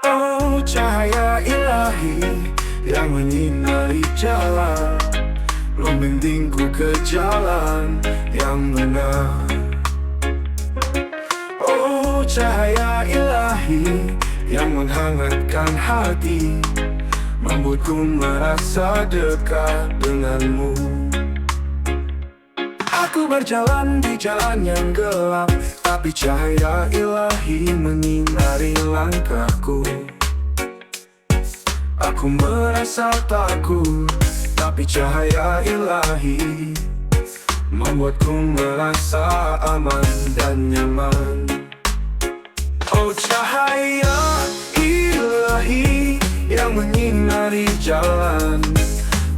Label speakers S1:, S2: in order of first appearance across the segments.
S1: Oh, cahaya ilahi yang menyinari jalan, membimbingku ke jalan yang benar. Oh, cahaya ilahi yang menghangatkan hati, membuatku merasa dekat denganmu. Aku berjalan di jalan yang gelap, tapi cahaya ilahi menyinari langkahku. Aku merasa takut, tapi cahaya ilahi membuatku merasa aman dan nyaman. Oh, cahaya ilahi yang menyinari jalan,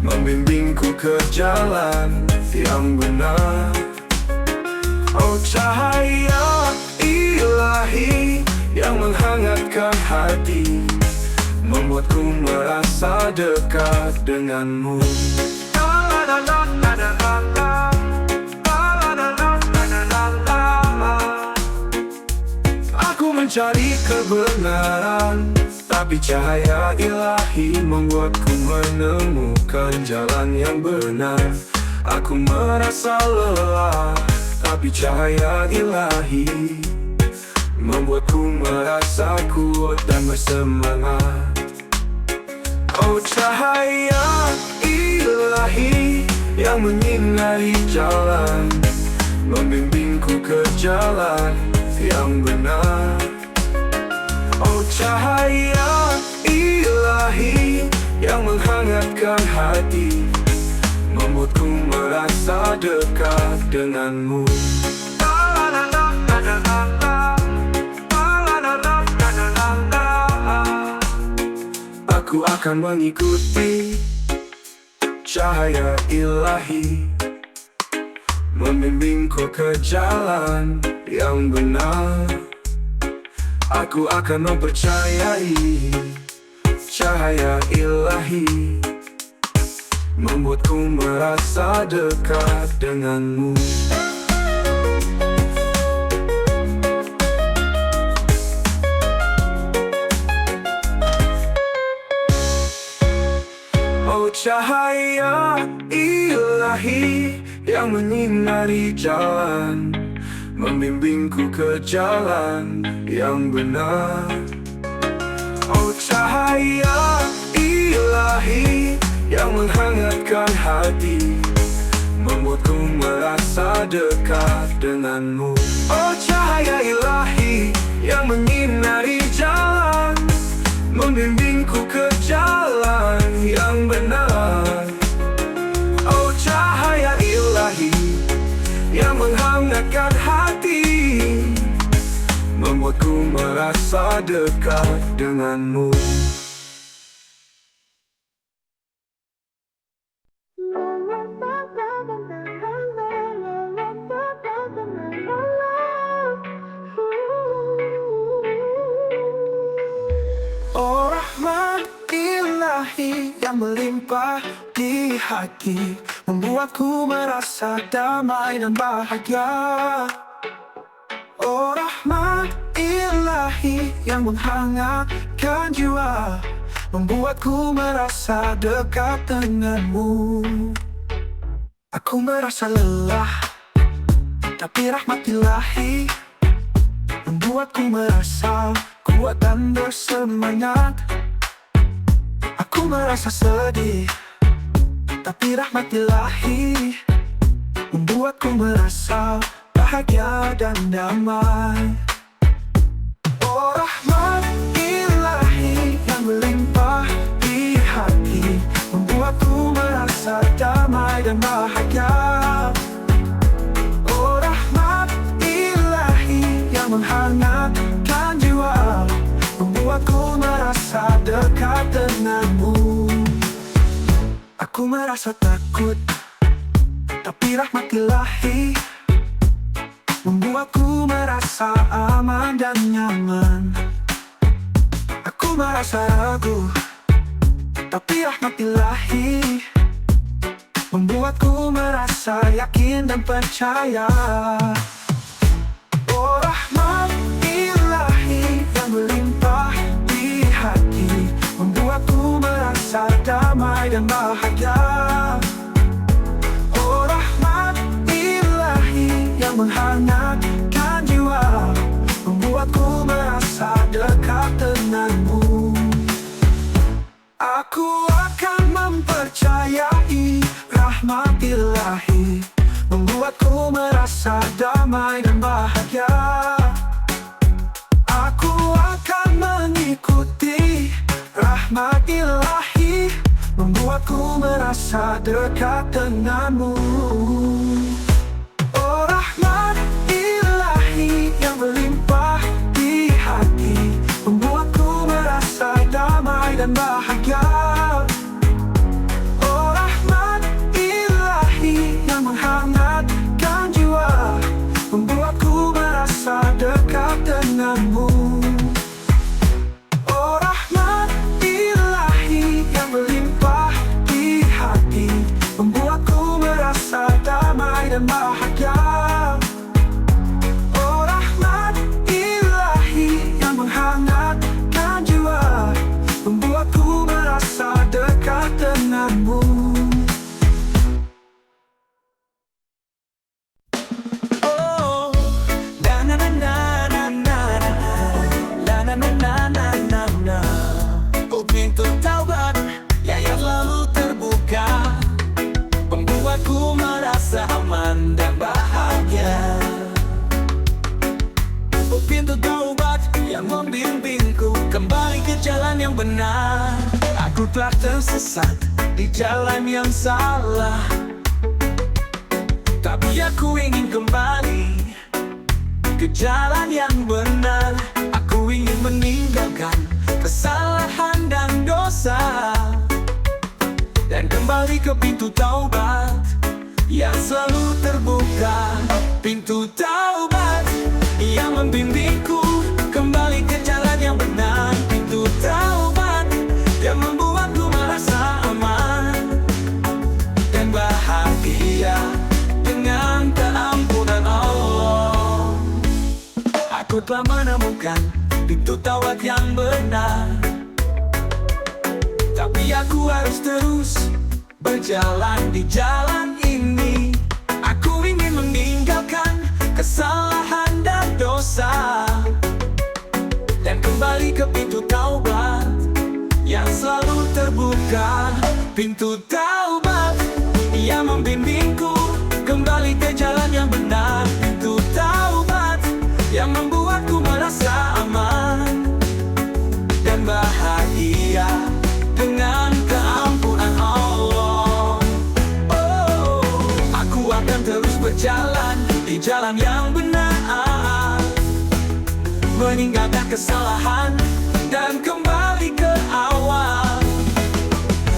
S1: membimbingku ke jalan yang benar. Oh, cahaya ilahi yang menghangatkan hati, membuatku merasa dekat denganmu. Aku mencari kebenaran, tapi cahaya ilahi membuatku menemukan jalan yang benar. Aku merasa lelah, tapi cahaya ilahi membuatku merasa kuat dan bersemangat. Oh, cahaya ilahi yang menyinari jalan, membimbingku ke jalan yang benar. Oh, cahaya ilahi yang menghangatkan hati, membuatku merasa dekat denganmu. Aku akan mengikuti cahaya ilahi, membimbingku ke jalan yang benar. Aku akan mempercayai cahaya ilahi, membuatku merasa dekat denganmu. Oh, cahaya ilahi yang menyinari jalan, membimbingku ke jalan yang benar. Oh, cahaya ilahi yang menghangatkan hati, membuatku merasa dekat denganmu. Oh, cahaya ilahi yang menyinari jalan, membimbingku ke jalan yang benar. Oh, cahaya ilahi yang menghangatkan hati, membuatku merasa dekat denganmu. Oh, rahmat ilahi yang melimpah di hati, membuatku merasa damai dan bahagia. Oh, rahmat ilahi yang menghangatkan jiwa, membuatku merasa dekat denganmu. Aku merasa lelah, tapi rahmat ilahi membuatku merasa kuat dan bersemangat. Aku merasa sedih, tapi rahmat ilahi membuatku merasa bahagia dan damai. Oh, rahmat ilahi yang melimpah di hati, membuatku merasa damai dan bahagia. Oh, rahmat ilahi yang menghangatkan jiwa, membuatku merasa dekat denganmu. Aku merasa takut, tapi rahmat ilahi membuatku merasa aman dan nyaman. Aku merasa ragu, tapi rahmat ilahi membuatku merasa yakin dan percaya. Oh, rahmat menghangatkan jiwa, membuatku merasa dekat denganmu. Aku akan mempercayai rahmat ilahi, membuatku merasa damai dan bahagia. Aku akan mengikuti rahmat ilahi, membuatku merasa dekat denganmu. Oh rahmat ilahi yang berlimpah di hati, membuatku merasa damai dan bahagia. Oh rahmat ilahi yang menghangatkan jiwa, membuatku merasa dekat denganmu. Oh rahmat ilahi yang berlimpah di hati, membuatku merasa damai dan bahagia. Oh rahmat ilahi yang menghangatkan jiwa, membuatku merasa dekat denganmu. Oh, na na na na na na na na na na na na na. Oh pintu taubat yang selalu terbuka, membuatku merasa aman dan bahagia. Oh pintu taubat yang membimbingku kembali ke jalan yang benar. Aku telah tersesat di jalan yang salah, tapi aku ingin kembali ke jalan yang benar. Aku ingin meninggalkan kesalahan dan dosa, dan kembali ke pintu taubat yang selalu terbuka. Pintu taubat yang membimbingku kembali ke jalan yang benar. Pintu taubat yang membuatku merasa aman dan bahagia dengan keampunan Allah. Aku telah menemukan pintu taubat yang benar, tapi aku harus terus berjalan di jalan ini. Aku ingin meninggalkan kesalahan dan dosa, dan kembali ke pintu taubat yang selalu terbuka. Pintu taubat yang membimbingku kembali ke jalan yang benar. Pintu taubat yang membuatku merasa aman dan bahagia dengan keampunan Allah. Oh, aku akan terus berjalan di jalan yang benar, meninggalkan kesalahan dan kembali ke awal.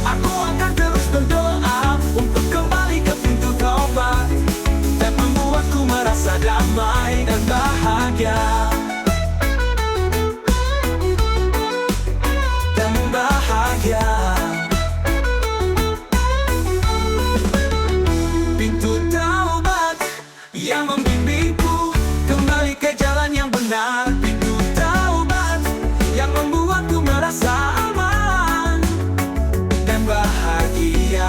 S1: Aku akan terus berdoa untuk kembali ke pintu taubat dan membuatku merasa damai dan bahagia dan bahagia. Pintu taubat yang membimbingku kembali ke jalan yang benar. Pintu taubat yang membuatku merasa aman dan bahagia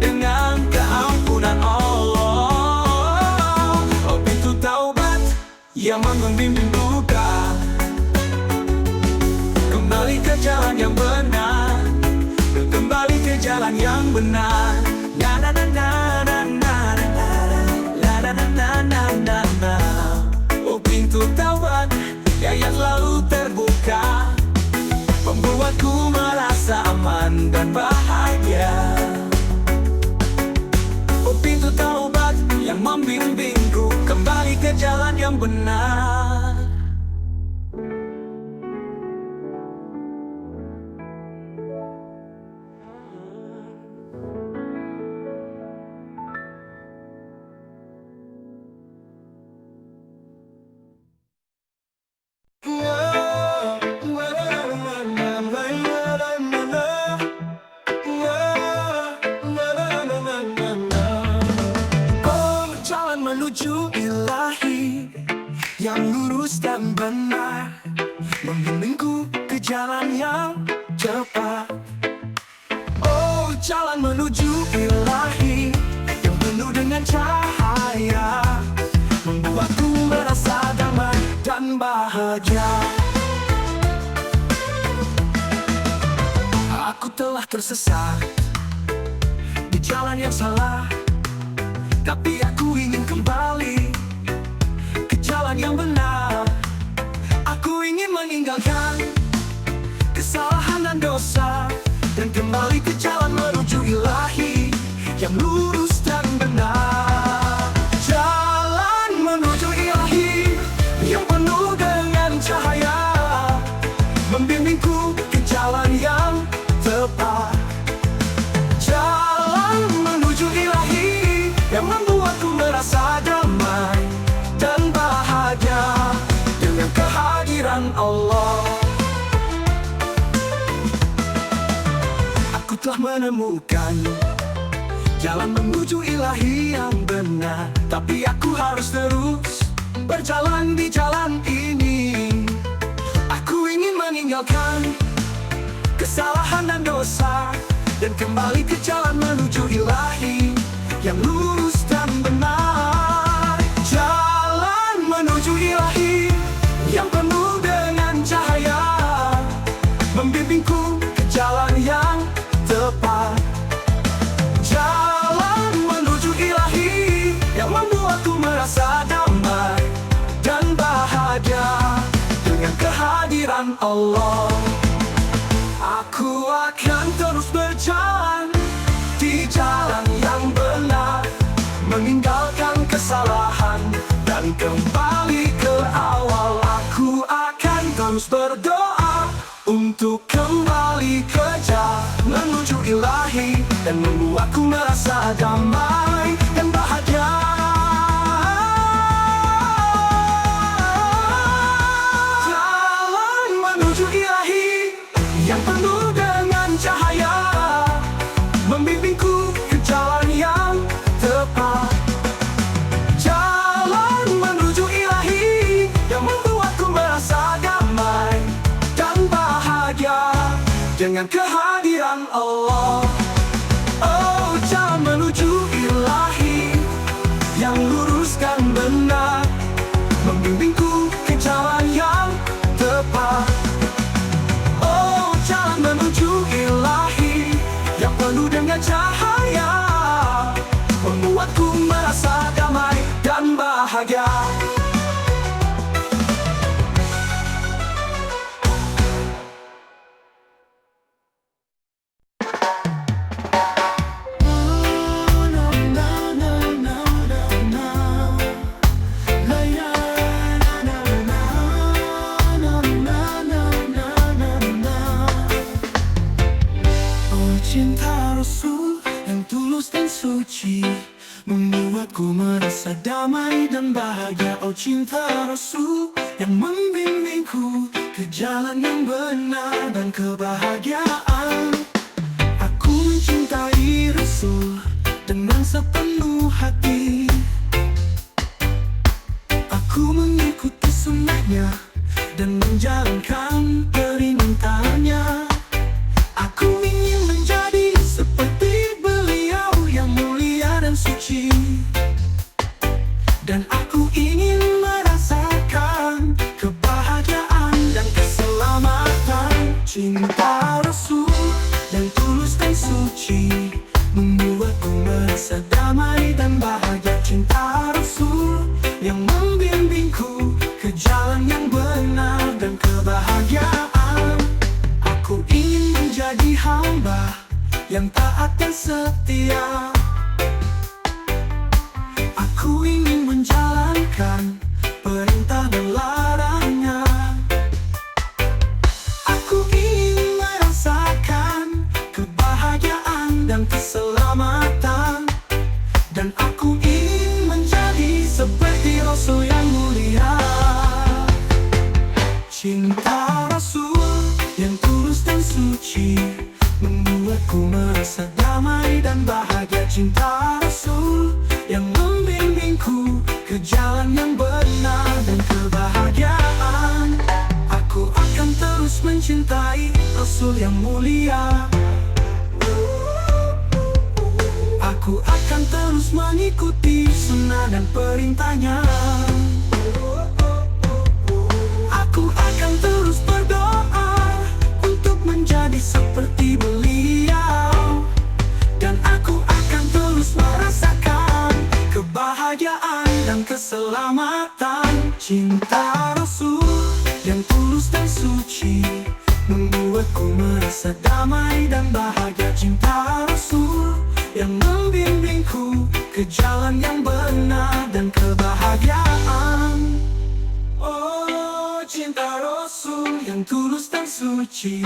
S1: dengan keampunan Allah. Oh pintu taubat yang membimbing buka kembali ke jalan yang benar, kembali ke jalan yang benar. Na na na na na na na na na na na na. Oh pintu taubat yang selalu terbuka, membuatku merasa aman dan bahagia. Oh pintu taubat yang membimbingku kembali ke jalan yang benar. Menuju ilahi yang lurus dan benar, membimbingku ke jalan yang tepat. Oh, jalan menuju ilahi yang penuh dengan cahaya, tersesat di jalan yang salah, tapi aku ingin kembali ke jalan yang benar. Aku ingin meninggalkan kesalahan dan dosa, dan kembali ke jalan menuju ilahi yang lurus dan benar. Jalan menuju ilahi yang penuh dengan cahaya, membimbingku ke jalan yang tepat. Jalan menuju ilahi yang membuatku merasa damai dan bahagia dengan kehadiran Allah. Aku telah menemukan jalan menuju ilahi yang benar, tapi aku harus terus berjalan di jalan ini. Aku ingin meninggalkan kesalahan dan dosa, dan kembali ke jalan menuju ilahi yang lurus dan benar. Jalan menuju ilahi yang penuh dengan cahaya, membimbingku ke jalan yang tepat. Jalan menuju ilahi yang membuatku merasa damai dan bahagia dengan kehadiran Allah. Aku akan terus berjalan di jalan yang benar, meninggalkan kesalahan dan kembali ke awal. Aku akan terus berdoa untuk kembali ke jalan menuju ilahi dan membuatku merasa damai dan bahagia. Jalan menuju ilahi yang penuh dengan cahaya, membimbingku ke jalan yang tepat. Jalan menuju ilahi yang membuatku merasa damai dan bahagia dengan kehadiran Allah. Oh, jalan menuju ilahi yang lurus dan benar, membimbingku ke jalan yang tepat. Oh, jalan menuju ilahi yang penuh dengan cahaya, membuatku merasa damai dan bahagia. Cinta Rasul yang tulus dan suci, membuatku merasa damai dan bahagia. Oh, cinta Rasul yang membimbingku ke jalan yang benar dan kebahagiaan. Aku mencintai Rasul dengan sepenuh hati. Aku mengikuti sunnahnya dan menjalankan perintahnya. Aku ingin menjadi seperti beliau yang mulia dan suci, dan aku ingin merasakan kebahagiaan dan keselamatan. Cinta Rasul yang tulus dan suci, membuatku merasa damai dan bahagia. Cinta Rasul yang membimbingku ke jalan yang benar dan kebahagiaan. Aku ingin menjadi hamba yang taat dan setia. Aku ingin menjalankan perintah dan larangan. Aku ingin merasakan kebahagiaan dan keselamatan, dan aku ingin menjadi seperti Rasul yang mulia. Cinta Rasul yang tulus dan suci, membuatku merasa damai dan bahagia. Cinta Rasul yang membimbingku ke jalan yang benar dan kebahagiaan. Aku akan terus mencintai Rasul yang mulia. Aku akan terus mengikuti sunnah dan perintahnya. Aku akan terus berdoa untuk menjadi seperti beliau. keselamatan. Cinta Rasul yang tulus dan suci membuatku merasa damai dan bahagia. Cinta Rasul yang membimbingku ke jalan yang benar dan kebahagiaan. Oh, cinta Rasul yang tulus dan suci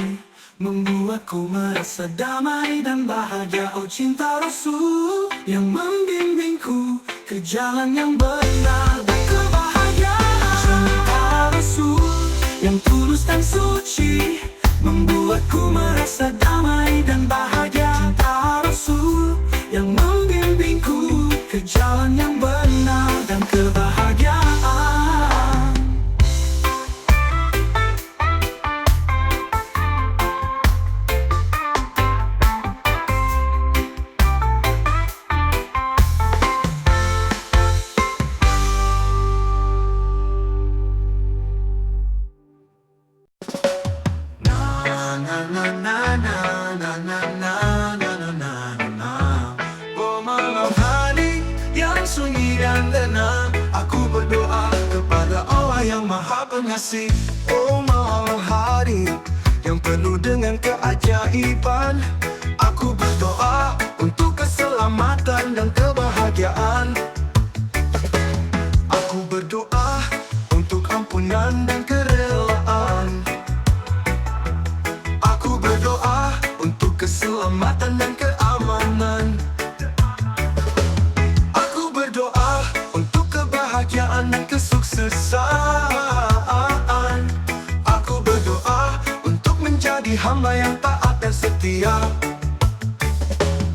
S1: membuatku merasa damai dan bahagia. Oh, cinta Rasul yang membimbingku ke jalan yang benar dan kebahagiaan. Cinta Rasul yang tulus dan suci membuatku merasa damai dan bahagia. Cinta Rasul yang membimbingku ke jalan yang benar dan kebahagiaan. Oh, malam hari yang sunyi dan tenang, aku berdoa kepada Allah yang Maha Pengasih. Oh, malam hari yang penuh dengan keajaiban, aku berdoa untuk keselamatan dan kebahagiaan. Aku berdoa untuk ampunan dan kerelaan. Aku berdoa untuk keselamatan dan keamanan. Aku berdoa untuk kebahagiaan dan kesuksesan. Aku berdoa untuk menjadi hamba yang taat dan setia.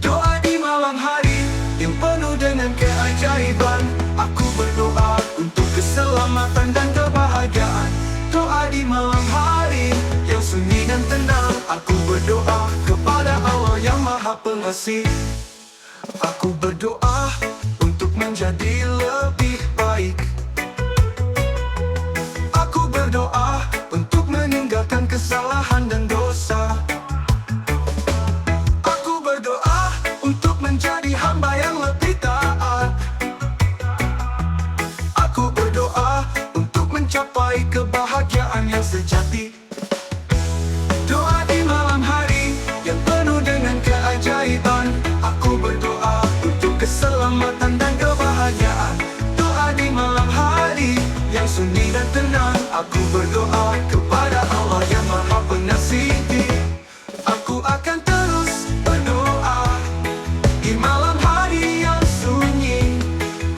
S1: Doa di malam hari yang penuh dengan keajaiban, aku berdoa untuk keselamatan dan kebahagiaan. Doa di malam hari yang sunyi dan tenang, aku berdoa kepada Allah yang Maha Pengasih. Aku berdoa untuk menjadi lebih baik. Aku berdoa untuk meninggalkan kesalahan dan dosa. Aku berdoa untuk menjadi hamba yang lebih taat. Aku berdoa untuk mencapai kebahagiaan yang sejati. Doa di malam hari yang penuh dengan keajaiban, aku berdoa untuk keselamatan dan kebahagiaan. Doa di malam hari yang sunyi dan tenang, aku berdoa kepada Allah yang Maha Pengasih. Aku akan terus berdoa di malam hari yang sunyi.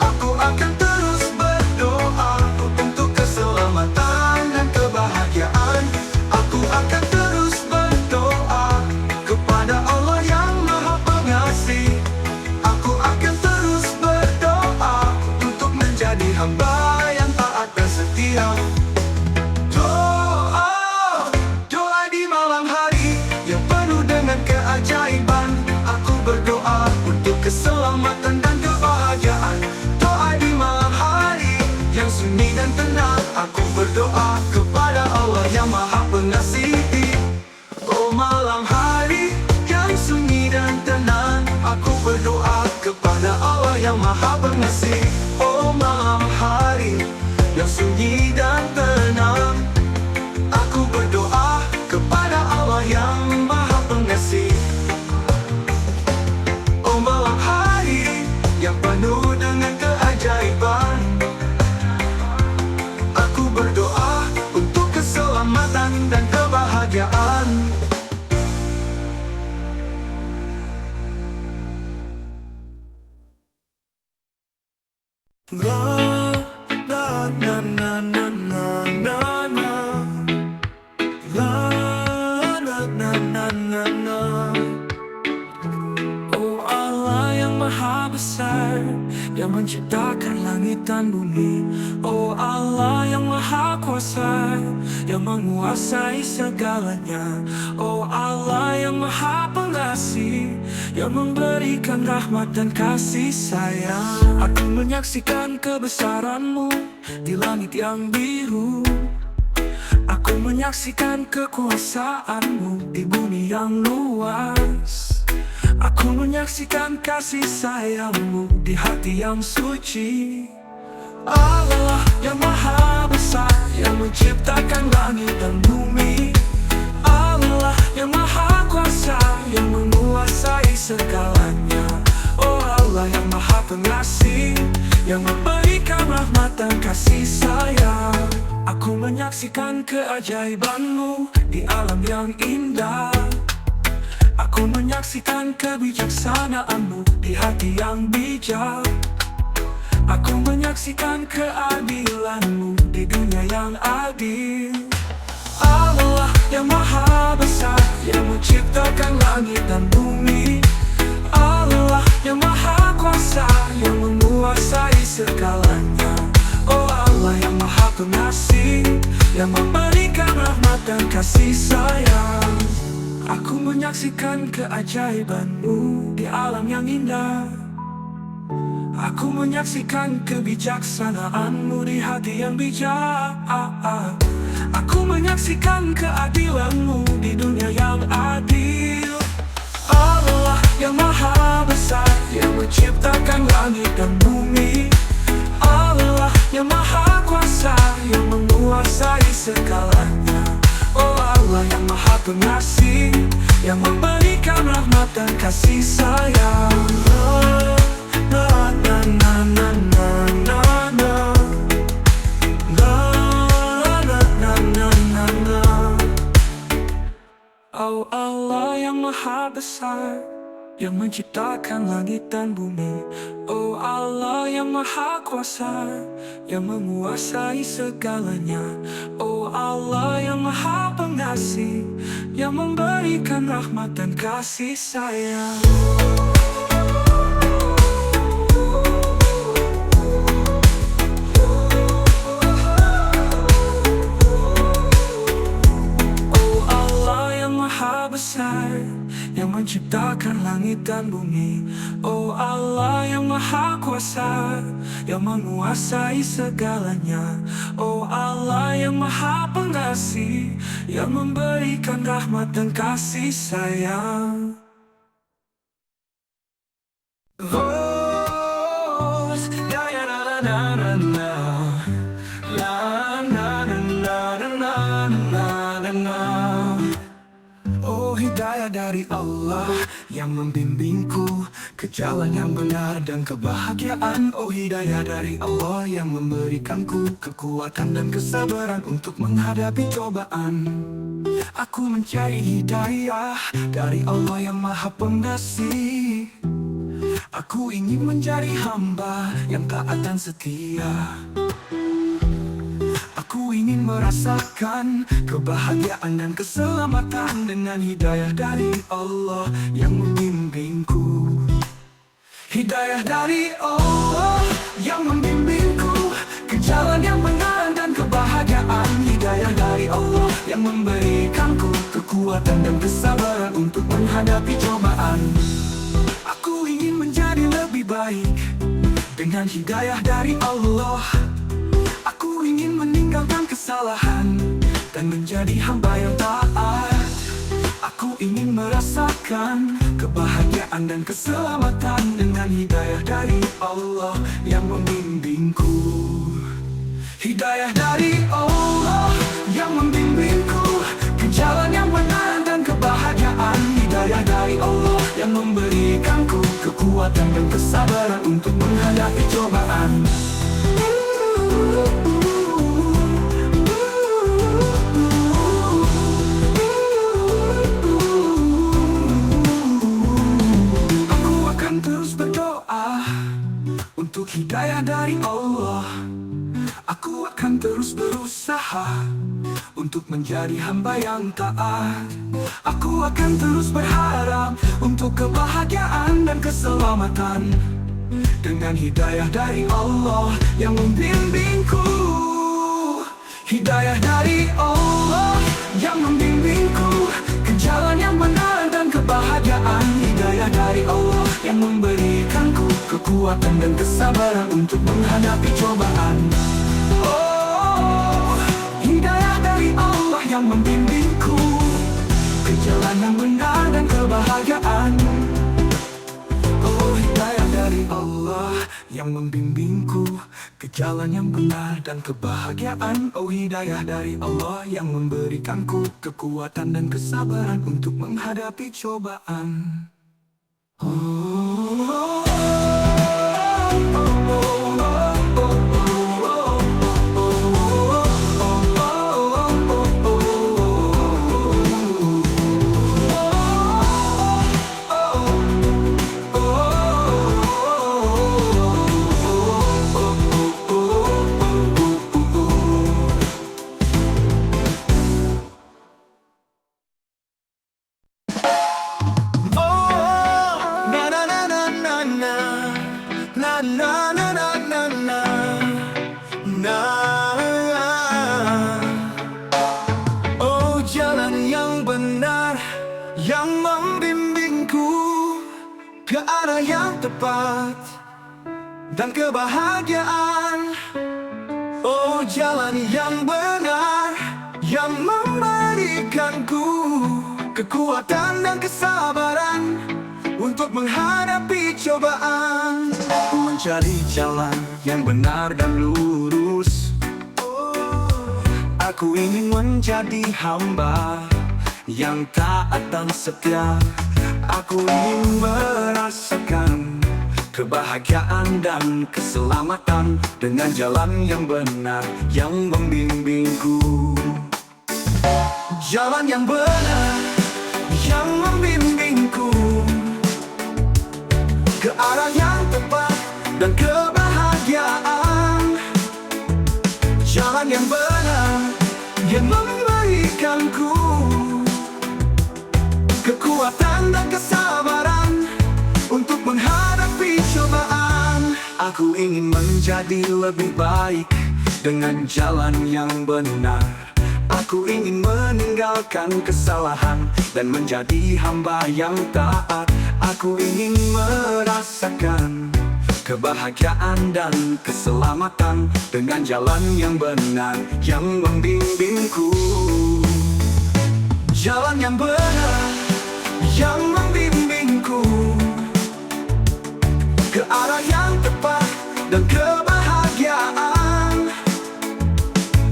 S1: Aku akan terus berdoa untuk keselamatan dan kebahagiaan. Aku akan terus berdoa kepada Allah yang Maha Pengasih. Aku akan terus berdoa untuk menjadi hamba yang taat dan setia. Doa di malam hari yang penuh dengan keajaiban, aku berdoa untuk keselamatan dan kebahagiaan. Doa di malam hari yang sunyi dan tenang, aku berdoa kepada Allah yang Maha Pengasih. Oh, malam hari yang sunyi dan tenang, aku berdoa kepada Allah yang Maha Pengasih. Oh, malam hari yang sunyi dan tenang, aku berdoa kepada Allah yang Maha Pengasih. Oh, malam hari yang penuh dengan keajaiban, aku berdoa untuk keselamatan dan kebahagiaan. La la na na na na na na. La la na na na na. Oh, Allah yang Maha Besar, yang menciptakan langit dan bumi. Oh, Allah yang Maha Kuasa, yang menguasai segalanya. Oh, Allah yang Maha Pengasih, yang memberikan rahmat dan kasih sayang. Aku menyaksikan kebesaran-Mu di langit yang biru. Aku menyaksikan kekuasaan-Mu di bumi yang luas. Aku menyaksikan kasih sayang-Mu di hati yang suci. Allah yang maha besar, yang menciptakan langit dan bumi. Allah yang maha kuasa, yang menguasai segalanya. Oh Allah yang maha pengasih, yang memberikan rahmat dan kasih sayang. Aku menyaksikan keajaiban-Mu di alam yang indah. Aku menyaksikan kebijaksanaan-Mu di hati yang bijak. Aku menyaksikan keadilan-Mu di dunia yang adil. Allah yang maha besar, yang menciptakan langit dan bumi. Allah yang maha kuasa, yang menguasai segalanya. Oh Allah yang maha pengasih, yang memberikan rahmat dan kasih sayang. Aku menyaksikan keajaiban-Mu di alam yang indah. Aku menyaksikan kebijaksanaan-Mu di hati yang bijak. Aku menyaksikan keadilan-Mu di dunia yang adil. Allah yang maha besar, yang menciptakan langit dan bumi. Allah yang maha kuasa, yang menguasai segalanya. Oh Allah yang maha pengasih, yang memberikan rahmat dan kasih sayang. Na na na na na na na. Na na na na na na. Oh Allah yang maha besar, yang menciptakan langit dan bumi. Oh Allah yang maha kuasa, yang menguasai segalanya. Oh Allah yang maha pengasih, yang memberikan rahmat dan kasih sayang. Yang menciptakan langit dan bumi. Oh Allah yang maha kuasa, yang menguasai segalanya. Oh Allah yang maha pengasih, yang memberikan rahmat dan kasih sayang. Oh, ya ya na na na na, la na na na na na na. Oh hidayah dari Allah yang membimbingku ke jalan yang benar dan kebahagiaan. Oh hidayah dari Allah yang memberikanku kekuatan dan kesabaran untuk menghadapi cobaan. Aku mencari hidayah dari Allah yang maha pengasih. Aku ingin menjadi hamba yang taat dan setia. Aku ingin merasakan kebahagiaan dan keselamatan dengan hidayah dari Allah yang membimbingku. Hidayah dari Allah yang membimbingku ke jalan yang benar dan kebahagiaan. Hidayah dari Allah yang memberikanku kekuatan dan kesabaran untuk menghadapi cobaan. Aku ingin menjadi lebih baik dengan hidayah dari Allah. Aku ingin meninggalkan kesalahan dan menjadi hamba yang taat. Aku ingin merasakan kebahagiaan dan keselamatan dengan hidayah dari Allah yang membimbingku. Hidayah dari Allah yang membimbingku ke jalan yang benar dan kebahagiaan. Hidayah dari Allah yang memberikanku kekuatan dan kesabaran untuk menghadapi cobaan. Aku akan terus berdoa untuk hidayah dari Allah. Aku akan terus berusaha untuk menjadi hamba yang taat. Aku akan terus berharap untuk kebahagiaan dan keselamatan dengan hidayah dari Allah yang membimbingku. Hidayah dari Allah yang membimbingku ke jalan yang benar dan kebahagiaan. Hidayah dari Allah yang memberikanku kekuatan dan kesabaran untuk menghadapi cobaan. Oh, hidayah dari Allah yang membimbingku ke jalan yang benar dan kebahagiaan. Oh hidayah dari Allah yang membimbingku ke jalan yang benar dan kebahagiaan. Oh, hidayah dari Allah yang memberikanku kekuatan dan kesabaran untuk menghadapi cobaan. Oh, jalan yang benar yang membimbingku ke arah yang tepat dan kebahagiaan. Oh, jalan yang benar yang memberikanku kekuatan dan kesabaran untuk menghadapi cobaan. Mencari jalan yang benar dan lurus. Aku ingin menjadi hamba yang taat dan setia. Aku ingin merasakan kebahagiaan dan keselamatan dengan jalan yang benar yang membimbingku. Jalan yang benar yang membimbingku ke arah yang tepat dan kebahagiaan. Jalan yang benar yang memberikanku kekuatan dan kesabaran untuk menghadapi cobaan. Aku ingin menjadi lebih baik dengan jalan yang benar. Aku ingin meninggalkan kesalahan dan menjadi hamba yang taat. Aku ingin merasakan kebahagiaan dan keselamatan dengan jalan yang benar yang membimbingku. Jalan yang benar yang membimbingku ke arah yang tepat dan kebahagiaan.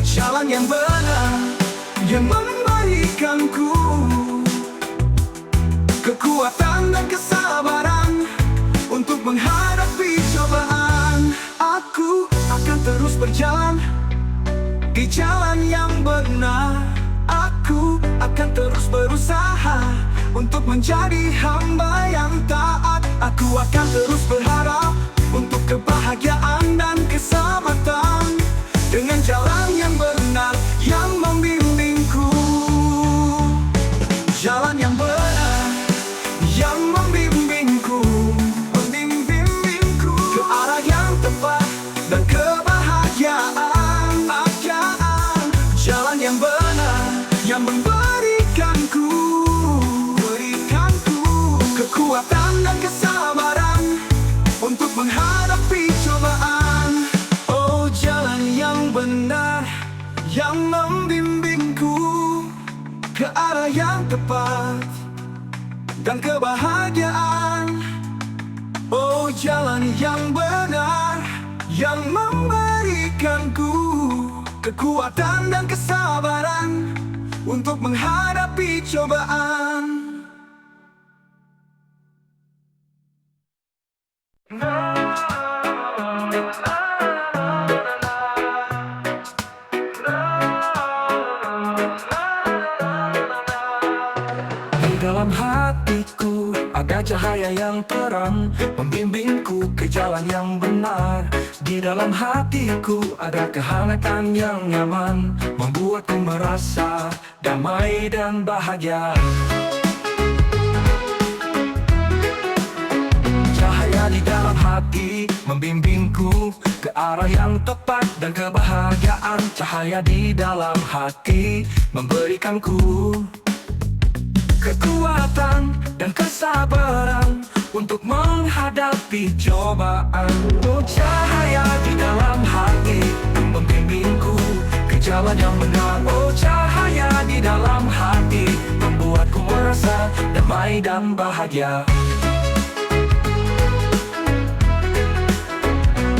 S1: Jalan yang benar yang memberikanku kekuatan dan kesabaran untuk menghadapi cobaan. Aku akan terus berjalan di jalan yang benar. Aku akan terus berusaha untuk menjadi hamba yang taat. Aku akan terus berharap untuk kebahagiaan dan keselamatan dengan jalan yang benar yang membimbingku. Jalan yang benar yang membimbingku ke arah yang tepat dan kebahagiaan. Jalan yang benar yang memberikanku kekuatan dan kesabaran untuk menghadapi cobaan. Oh, jalan yang benar yang membimbingku ke arah yang tepat dan kebahagiaan. Oh, jalan yang benar yang memberikanku kekuatan dan kesabaran untuk menghadapi cobaan. Di dalam hatiku ada cahaya yang terang membimbingku ke jalan yang benar. Di dalam hatiku ada kehangatan yang nyaman membuatku merasa damai dan bahagia. Cahaya di dalam hati membimbingku ke arah yang tepat dan kebahagiaan. Cahaya di dalam hati memberikanku kekuatan dan kesabaran untuk menghadapi cobaan. Oh, cahaya di dalam hati membimbingku ke jalan yang benar. Oh, cahaya di dalam hati membuatku merasa damai dan bahagia.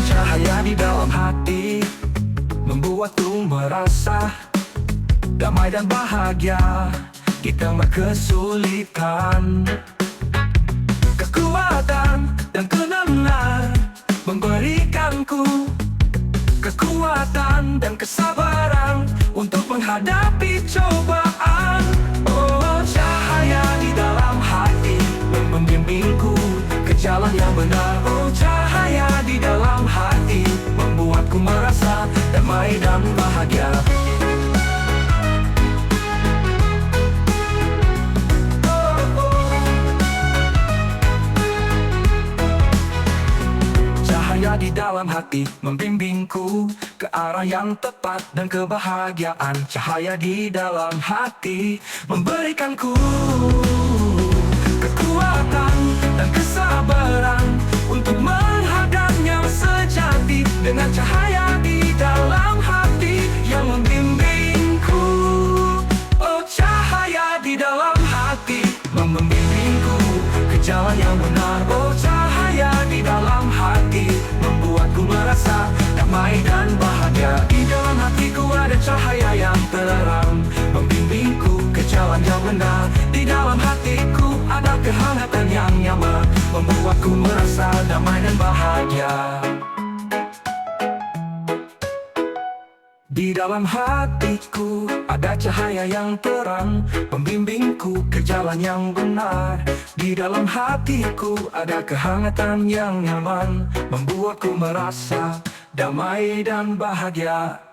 S1: Cahaya di dalam hati membuatku merasa damai dan bahagia di tengah kesulitan. Kekuatan dan kemenangan memberikanku kekuatan dan kesabaran untuk menghadapi cobaan. Oh, cahaya di dalam hati membimbingku ke jalan yang benar. Oh, cahaya di dalam hati membuatku merasa damai dan bahagia. Cahaya di dalam hati membimbingku ke arah yang tepat dan kebahagiaan. Cahaya di dalam hati memberikanku kekuatan dan kesabaran untuk menghadap yang sejati. Dengan cahaya di dalam hati yang membimbingku. Oh, cahaya di dalam hati membimbingku ke jalan yang benar. Oh, cahaya di dalam hati membuatku merasa damai dan bahagia. Di dalam hatiku ada cahaya yang terang membimbingku ke jalan yang benar. Di dalam hatiku ada kehangatan yang nyaman membuatku merasa damai dan bahagia. Di dalam hatiku ada cahaya yang terang membimbingku ke jalan yang benar. Di dalam hatiku ada kehangatan yang nyaman membuatku merasa damai dan bahagia.